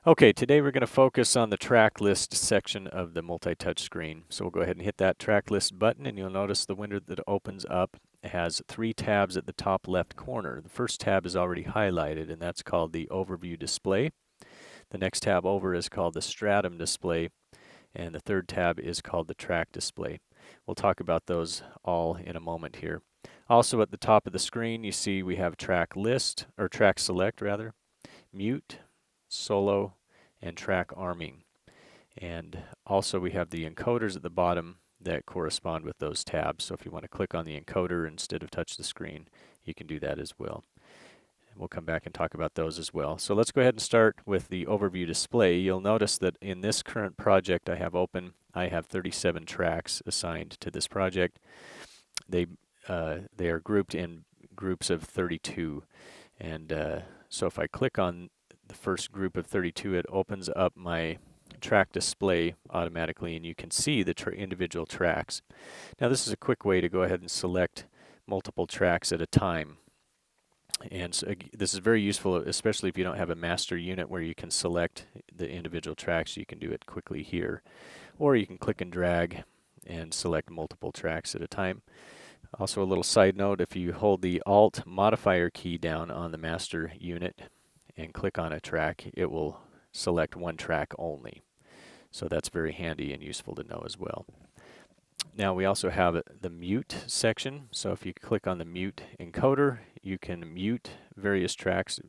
Okay, today we're going to focus on the track list section of the multi-touch screen. So we'll go ahead and hit that track list button, and you'll notice the window that opens up has 3 tabs at the top left corner. The first tab is already highlighted, and that's called the Overview Display. The next tab over is called the Stratum Display, and the third tab is called the Track Display. We'll talk about those all in a moment here. Also at the top of the screen, you see we have Track List, or Track Select rather, Mute, Solo, and Track Arming. And also we have the encoders at the bottom that correspond with those tabs. So if you want to click on the encoder instead of touch the screen, you can do that as well. And we'll come back and talk about those as well. So let's go ahead and start with the overview display. You'll notice that in this current project I have open, I have 37 tracks assigned to this project. They are grouped in groups of 32. And so if I click on the first group of 32, it opens up my track display automatically, and you can see the individual tracks. Now this is a quick way to go ahead and select multiple tracks at a time. And so, this is very useful, especially if you don't have a master unit where you can select the individual tracks. You can do it quickly here. Or you can click and drag and select multiple tracks at a time. Also a little side note, if you hold the Alt modifier key down on the master unit and click on a track, it will select one track only. So that's very handy and useful to know as well. Now we also have the mute section. So if you click on the mute encoder, you can mute various tracks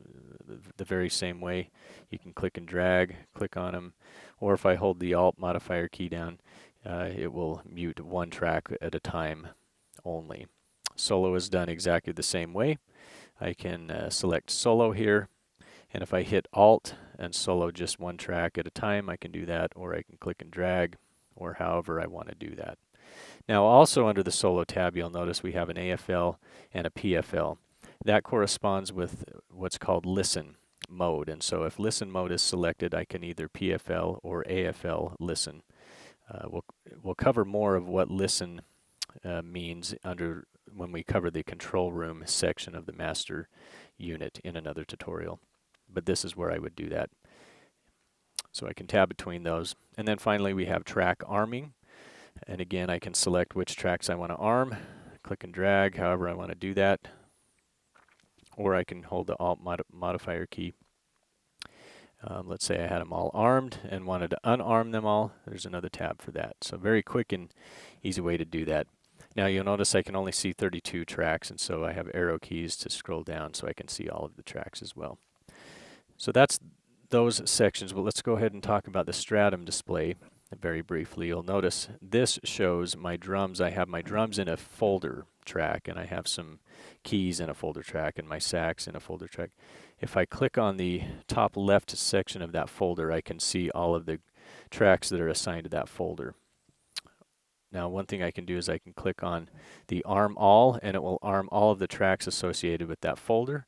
the very same way. You can click and drag, click on them, or if I hold the Alt modifier key down, it will mute one track at a time only. Solo is done exactly the same way. I can select solo here, and if I hit Alt and solo just one track at a time, I can do that, or I can click and drag, or however I want to do that. Now also under the solo tab, you'll notice we have an AFL and a PFL. That corresponds with what's called listen mode, and so if listen mode is selected, I can either PFL or AFL listen. We'll cover more of what listen means when we cover the control room section of the master unit in another tutorial. But this is where I would do that. So I can tab between those. And then finally we have track arming. And again, I can select which tracks I want to arm, click and drag however I want to do that. Or I can hold the Alt modifier key. Let's say I had them all armed and wanted to unarm them all. There's another tab for that. So very quick and easy way to do that. Now you'll notice I can only see 32 tracks, and so I have arrow keys to scroll down so I can see all of the tracks as well. So that's those sections. Well, let's go ahead and talk about the Stratum display very briefly. You'll notice this shows my drums. I have my drums in a folder track, and I have some keys in a folder track, and my sax in a folder track. If I click on the top left section of that folder, I can see all of the tracks that are assigned to that folder. Now one thing I can do is I can click on the Arm All, and it will arm all of the tracks associated with that folder.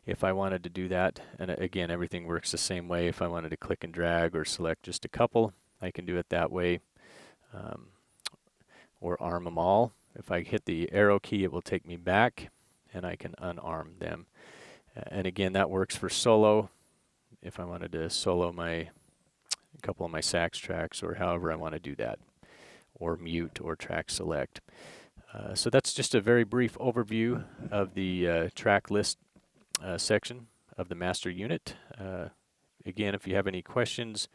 If I wanted to do that, and again everything works the same way, if I wanted to click and drag or select just a couple, I can do it that way, or arm them all. If I hit the arrow key, it will take me back, and I can unarm them. And again, that works for solo. If I wanted to solo a couple of my sax tracks, or however I want to do that, or mute or track select. So that's just a very brief overview of the track list section of the master unit. Again, if you have any questions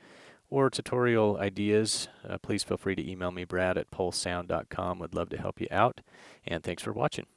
or tutorial ideas, please feel free to email me, Brad at pulsesound.com. Would love to help you out, and thanks for watching.